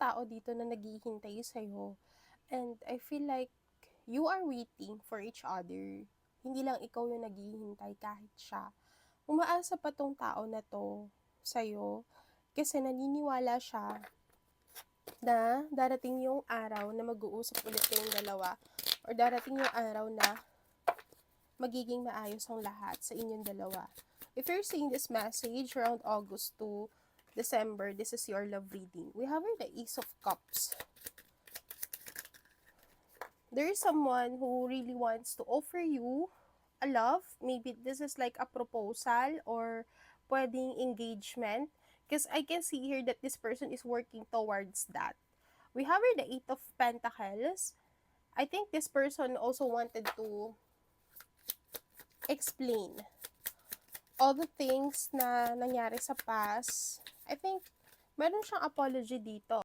tao dito na naghihintay sa'yo. And I feel like you are waiting for each other. Hindi lang ikaw yung naghihintay, kahit siya. Umaasa pa tong tao na to sa'yo kasi naniniwala siya na darating yung araw na mag-uusap ulit kayong dalawa, or darating yung araw na magiging maayos ang lahat sa inyong dalawa. If you're seeing this message around August to December, this is your love reading. We have here the Ace of Cups. There is someone who really wants to offer you a love. Maybe this is like a proposal or pwedeng engagement. Because I can see here that this person is working towards that. We have here the Eight of Pentacles. I think this person also wanted to explain all the things na nangyari sa past. I think meron siyang apology dito.